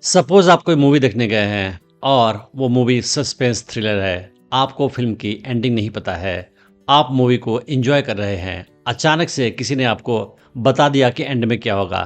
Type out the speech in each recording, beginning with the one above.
Suppose आप कोई movie देखने गए हैं और वो मूवी सस्पेंस थ्रिलर है। आपको फिल्म की एंडिंग नहीं पता है। आप मूवी को एंजॉय कर रहे हैं। अचानक से किसी ने आपको बता दिया कि एंड में क्या होगा।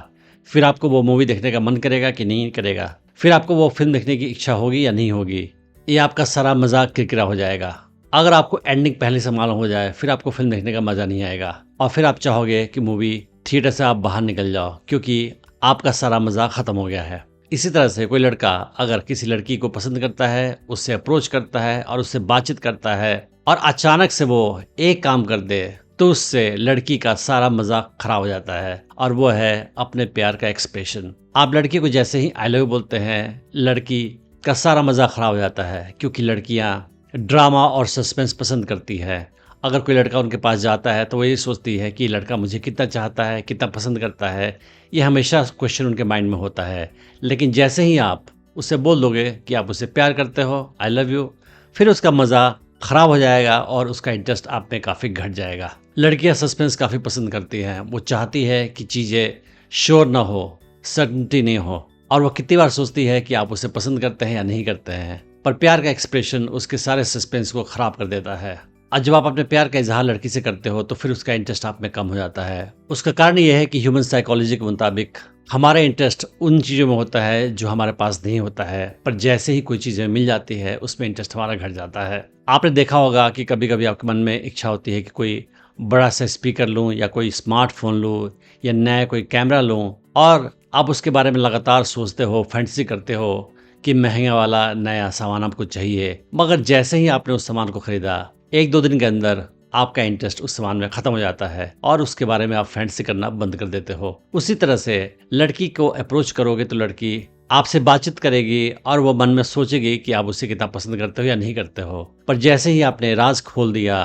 फिर आपको वो मूवी देखने का मन करेगा कि नहीं करेगा? फिर आपको वो फिल्म देखने की इच्छा होगी या नहीं होगी? ये आपका सारा मजाक किरकिरा हो जाएगा। अगर आपको एंडिंग पहले से मालूम हो जाए फिर आपको फिल्म देखने का मजा नहीं आएगा और फिर आप चाहोगे कि मूवी थिएटर से आप बाहर निकल जाओ, क्योंकि आपका सारा मजा खत्म हो गया है। इसी तरह से कोई लड़का अगर किसी लड़की को पसंद करता है, उससे अप्रोच करता है और उससे बातचीत करता है और अचानक से वो एक काम कर दे, तो उससे लड़की का सारा मजाक खराब हो जाता है और वो है अपने प्यार का एक्सप्रेशन। आप लड़की को जैसे ही आई लव यू बोलते हैं, लड़की का सारा मजाक खराब हो जाता है, क्योंकि लड़कियां ड्रामा और सस्पेंस पसंद करती है। अगर कोई लड़का उनके पास जाता है तो वो ये सोचती है कि लड़का मुझे कितना चाहता है, कितना पसंद करता है। ये हमेशा क्वेश्चन उनके माइंड में होता है। लेकिन जैसे ही आप उससे बोल दोगे कि आप उससे प्यार करते हो, आई लव यू, फिर उसका मज़ा ख़राब हो जाएगा और उसका इंटरेस्ट आप में काफ़ी घट जाएगा। लड़कियां सस्पेंस काफ़ी पसंद करती हैं। वो चाहती है कि चीज़ें श्योर ना हो, सर्टनिटी नहीं हो, और वो कितनी बार सोचती है कि आप उसे पसंद करते हैं या नहीं करते हैं। पर प्यार का एक्सप्रेशन उसके सारे सस्पेंस को ख़राब कर देता है। और जब आप अपने प्यार का इजहार लड़की से करते हो तो फिर उसका इंटरेस्ट आप में कम हो जाता है। उसका कारण यह है कि ह्यूमन साइकोलॉजी के मुताबिक हमारा इंटरेस्ट उन चीज़ों में होता है जो हमारे पास नहीं होता है, पर जैसे ही कोई चीज़ें मिल जाती है उसमें इंटरेस्ट हमारा घट जाता है। आपने देखा होगा कि कभी कभी आपके मन में इच्छा होती है कि कोई बड़ा सा स्पीकर लूँ या कोई स्मार्टफोन लूँ या नया कोई कैमरा लूँ, और आप उसके बारे में लगातार सोचते हो, फैंटेसी करते हो कि महंगा वाला नया सामान आपको चाहिए। मगर जैसे ही आपने उस सामान को खरीदा, एक दो दिन के अंदर आपका इंटरेस्ट उस सामान में खत्म हो जाता है और उसके बारे में आप फैंटेसी करना बंद कर देते हो। उसी तरह से लड़की को अप्रोच करोगे तो लड़की आपसे बातचीत करेगी और वो मन में सोचेगी कि आप उसे कितना पसंद करते हो या नहीं करते हो। पर जैसे ही आपने राज खोल दिया,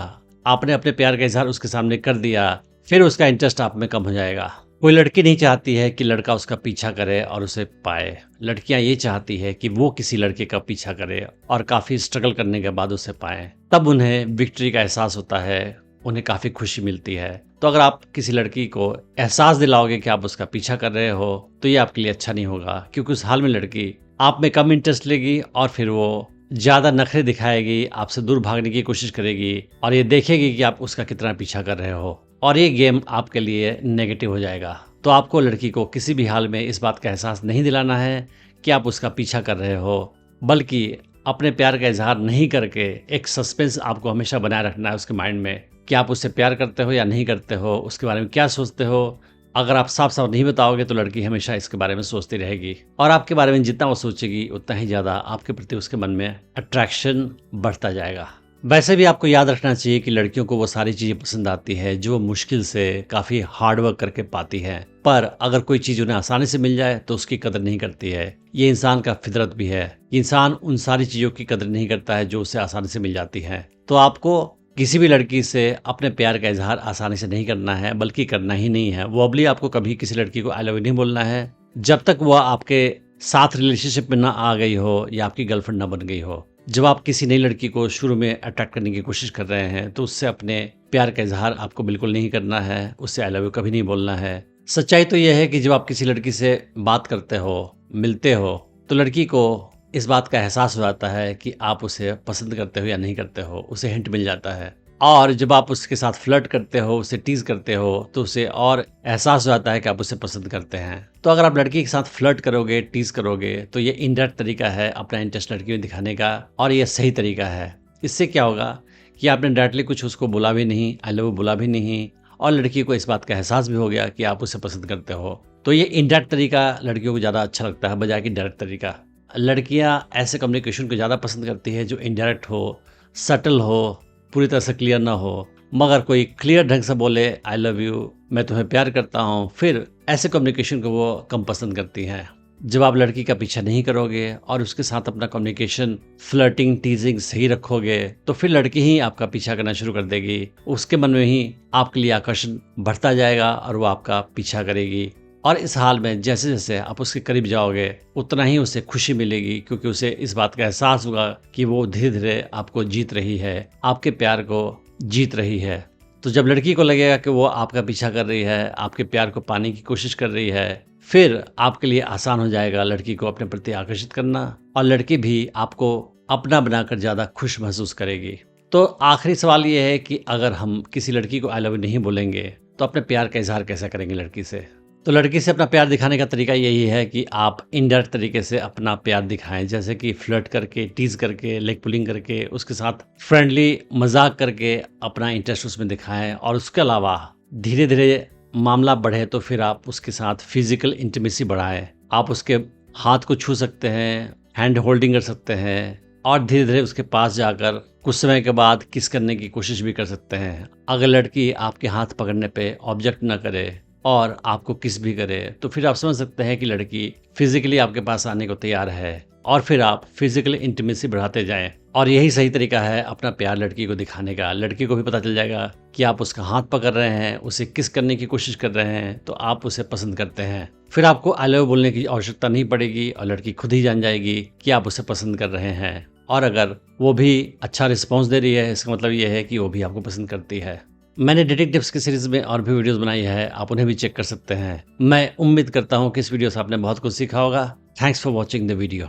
आपने अपने प्यार का इजहार उसके सामने कर दिया, फिर उसका इंटरेस्ट आप में कम हो जाएगा। कोई लड़की नहीं चाहती है कि लड़का उसका पीछा करे और उसे पाए। लड़कियां ये चाहती है कि वो किसी लड़के का पीछा करे और काफी स्ट्रगल करने के बाद उसे पाए। तब उन्हें विक्ट्री का एहसास होता है, उन्हें काफी खुशी मिलती है। तो अगर आप किसी लड़की को एहसास दिलाओगे कि आप उसका पीछा कर रहे हो तो ये आपके लिए अच्छा नहीं होगा, क्योंकि उस हाल में लड़की आप में कम इंटरेस्ट लेगी और फिर वो ज्यादा नखरे दिखाएगी, आपसे दूर भागने की कोशिश करेगी और ये देखेगी कि आप उसका कितना पीछा कर रहे हो, और ये गेम आपके लिए नेगेटिव हो जाएगा। तो आपको लड़की को किसी भी हाल में इस बात का एहसास नहीं दिलाना है कि आप उसका पीछा कर रहे हो, बल्कि अपने प्यार का इजहार नहीं करके एक सस्पेंस आपको हमेशा बनाए रखना है उसके माइंड में कि आप उससे प्यार करते हो या नहीं करते हो, उसके बारे में क्या सोचते हो। अगर आप साफ साफ नहीं बताओगे तो लड़की हमेशा इसके बारे में सोचती रहेगी और आपके बारे में जितना वो सोचेगी उतना ही ज़्यादा आपके प्रति उसके मन में अट्रैक्शन बढ़ता जाएगा। वैसे भी आपको याद रखना चाहिए कि लड़कियों को वो सारी चीज़ें पसंद आती है जो वो मुश्किल से काफ़ी हार्डवर्क करके पाती हैं। पर अगर कोई चीज़ उन्हें आसानी से मिल जाए तो उसकी कदर नहीं करती है। ये इंसान का फितरत भी है। इंसान उन सारी चीज़ों की कदर नहीं करता है जो उसे आसानी से मिल जाती हैं। तो आपको किसी भी लड़की से अपने प्यार का इजहार आसानी से नहीं करना है, बल्कि करना ही नहीं है। वो अबली आपको कभी किसी लड़की को आई लव यू नहीं बोलना है जब तक वह आपके साथ रिलेशनशिप में ना आ गई हो या आपकी गर्लफ्रेंड ना बन गई हो। जब आप किसी नई लड़की को शुरू में अट्रैक्ट करने की कोशिश कर रहे हैं तो उससे अपने प्यार का इजहार आपको बिल्कुल नहीं करना है, उससे आई लव यू कभी नहीं बोलना है। सच्चाई तो यह है कि जब आप किसी लड़की से बात करते हो, मिलते हो, तो लड़की को इस बात का एहसास हो जाता है कि आप उसे पसंद करते हो या नहीं करते हो, उसे हिंट मिल जाता है। और जब आप उसके साथ फ्लर्ट करते हो, उसे टीज करते हो, तो उसे और एहसास हो जाता है कि आप उसे पसंद करते हैं। तो अगर आप लड़की के साथ फ्लर्ट करोगे, टीज करोगे, तो ये इनडायरेक्ट तरीका है अपना इंटरेस्ट लड़की में दिखाने का, और ये सही तरीका है। इससे क्या होगा कि आपने डायरेक्टली कुछ उसको बोला भी नहीं, आई लव यू बोला भी नहीं, और लड़की को इस बात का एहसास भी हो गया कि आप उसे पसंद करते हो। तो ये इनडायरेक्ट तरीका लड़कियों को ज़्यादा अच्छा लगता है बजाय कि डायरेक्ट तरीका। लड़कियां ऐसे कम्युनिकेशन को ज़्यादा पसंद करती है जो इनडायरेक्ट हो, सटल हो, पूरी तरह से क्लियर ना हो, मगर कोई क्लियर ढंग से बोले आई लव यू, मैं तुम्हें प्यार करता हूँ, फिर ऐसे कम्युनिकेशन को वो कम पसंद करती हैं। जब आप लड़की का पीछा नहीं करोगे और उसके साथ अपना कम्युनिकेशन, फ्लर्टिंग, टीजिंग सही रखोगे, तो फिर लड़की ही आपका पीछा करना शुरू कर देगी। उसके मन में ही आपके लिए आकर्षण बढ़ता जाएगा और वो आपका पीछा करेगी। और इस हाल में जैसे जैसे आप उसके करीब जाओगे उतना ही उसे खुशी मिलेगी, क्योंकि उसे इस बात का एहसास होगा कि वो धीरे धीरे आपको जीत रही है, आपके प्यार को जीत रही है। तो जब लड़की को लगेगा कि वो आपका पीछा कर रही है, आपके प्यार को पाने की कोशिश कर रही है, फिर आपके लिए आसान हो जाएगा लड़की को अपने प्रति आकर्षित करना और लड़की भी आपको अपना बनाकर ज़्यादा खुश महसूस करेगी। तो आखिरी सवाल ये है कि अगर हम किसी लड़की को आई लव यू नहीं बोलेंगे तो अपने प्यार का इजहार कैसे करेंगे लड़की से? तो लड़की से अपना प्यार दिखाने का तरीका यही है कि आप इनडायरेक्ट तरीके से अपना प्यार दिखाएं, जैसे कि फ्लर्ट करके, टीज करके, लेग पुलिंग करके, उसके साथ फ्रेंडली मजाक करके अपना इंटरेस्ट उसमें दिखाएं। और उसके अलावा धीरे धीरे मामला बढ़े तो फिर आप उसके साथ फिजिकल इंटीमेसी बढ़ाएं। आप उसके हाथ को छू सकते हैं, हैंड होल्डिंग कर सकते हैं और धीरे धीरे उसके पास जाकर कुछ समय के बाद किस करने की कोशिश भी कर सकते हैं। अगर लड़की आपके हाथ पकड़ने पे ऑब्जेक्ट न करे और आपको किस भी करे तो फिर आप समझ सकते हैं कि लड़की फिजिकली आपके पास आने को तैयार है और फिर आप फिजिकल इंटीमेसी बढ़ाते जाएं। और यही सही तरीका है अपना प्यार लड़की को दिखाने का। लड़की को भी पता चल जाएगा कि आप उसका हाथ पकड़ रहे हैं, उसे किस करने की कोशिश कर रहे हैं, तो आप उसे पसंद करते हैं। फिर आपको आई लव यू बोलने की आवश्यकता नहीं पड़ेगी और लड़की खुद ही जान जाएगी कि आप उसे पसंद कर रहे हैं। और अगर वो भी अच्छा रिस्पॉन्स दे रही है, इसका मतलब ये है कि वो भी आपको पसंद करती है। मैंने डेटिंग टिप्स की सीरीज में और भी वीडियोस बनाई है, आप उन्हें भी चेक कर सकते हैं। मैं उम्मीद करता हूँ कि इस वीडियो से आपने बहुत कुछ सीखा होगा। Thanks for watching the video.